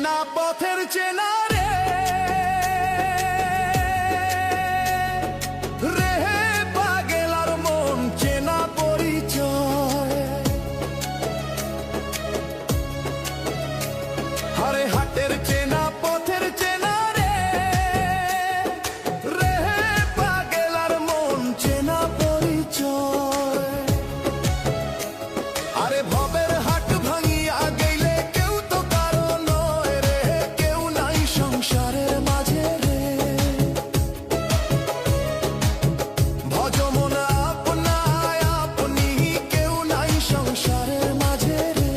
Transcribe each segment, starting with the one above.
চেনা পথের চেনা রে রেহে পাগল আর মন চেনা পরিচয় হারে হাটের চেনা পথের চেনা রে রেহে পাগল আর মন চেনা পরিচয় আরে ভবের হাট ভাঙিয়া গেলে কেউ তো কারো নয় রে কেউ নাই সংসারের মাঝে রে ভজ মন আপনায় আপনি কেউ নাই সংসারের মাঝে রে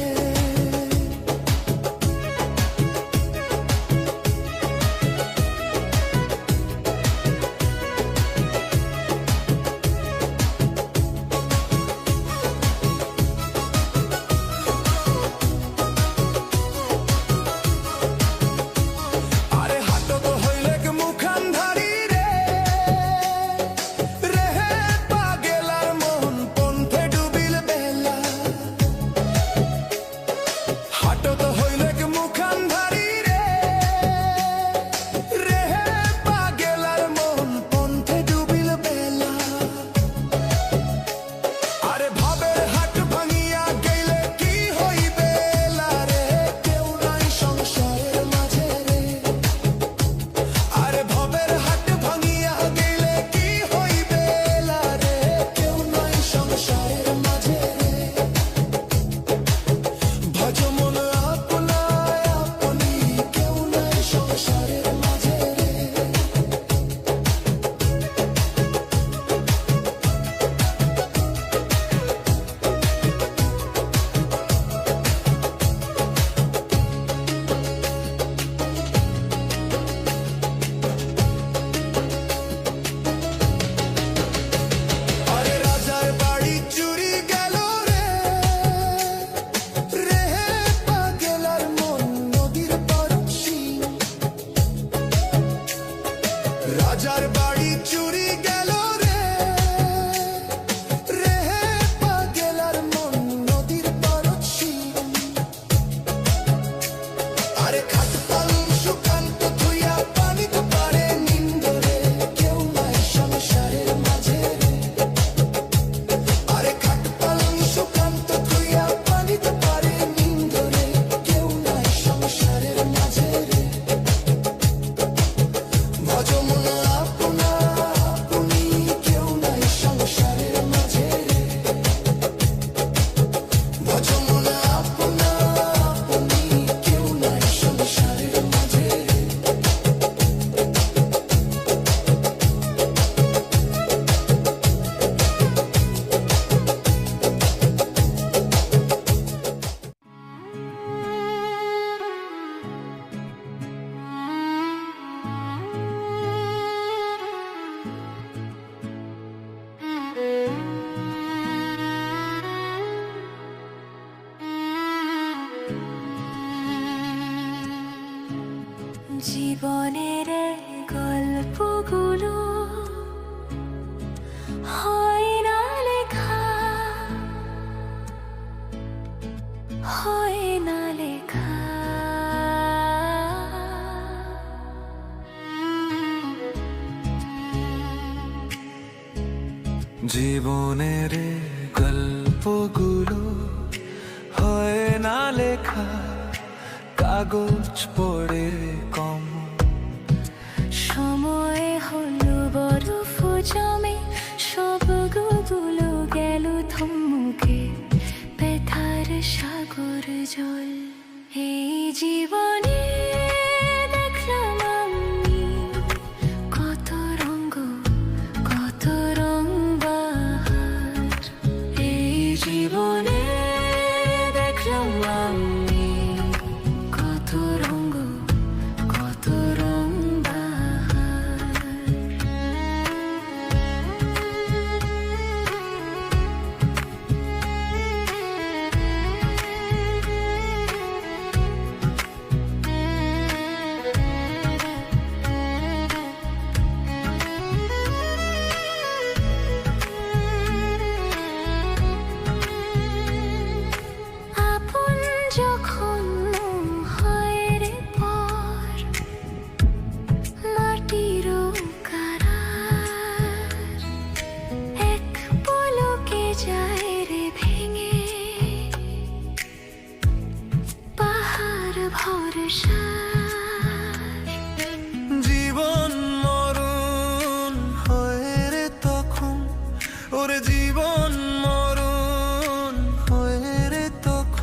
আরে হাটো তো হইলে কে মুখান্ধারি রে রেহে পাগল আর মন পন্থে ডুবিল বেলা হাটো তো হইলে কে মুখান্ধারি রে রেহে পাগল আর মন পন্থে ডুবিল বেলা আরে ভাবের হাট ভাঙিয়া গেলে কি হইবে রে কেউ নাই সংসারের মাঝে রে আরে ভবের হাট ভাঙিয়া গেলে কি হইবে রে কেউ নাই সংসারের মাঝে রে ভজ মন আপনায় আপনি কেউ নাই সংসারের মাঝে রে আরে রাজার বাড়ি চুরি গেল রে রেহে পাগল আর মন নদীর পরশি রাজার বাড়ি চুরি গেল রে রেহে পাগল আর মন নদীর পরশি আরে খাট পালং সুকান্ত থুইয়া পানি তো পারে নিন্দরে কেউ নাই সংসারের মাঝে রে আরে খাট পালং সুকান্ত থুইয়া পানি তো পারে নিন্দরে কেউ নাই সংসারের মাঝে রে ভজ মন আপনায় আপনি কেউ নাই সংসারের মাঝে রে ভজ মন আপনায় আপনি কেউ নাই সংসারের মাঝে রে জীবনের গল্পগুলো হয় না লেখা হয় না লেখা জীবনের গল্পগুলো হয় না লেখা কাগজ পড়ে কম সময় হলো বরফ জমে সবগুলো গেল থমকে ব্যথার সাগর জল এই জীবনে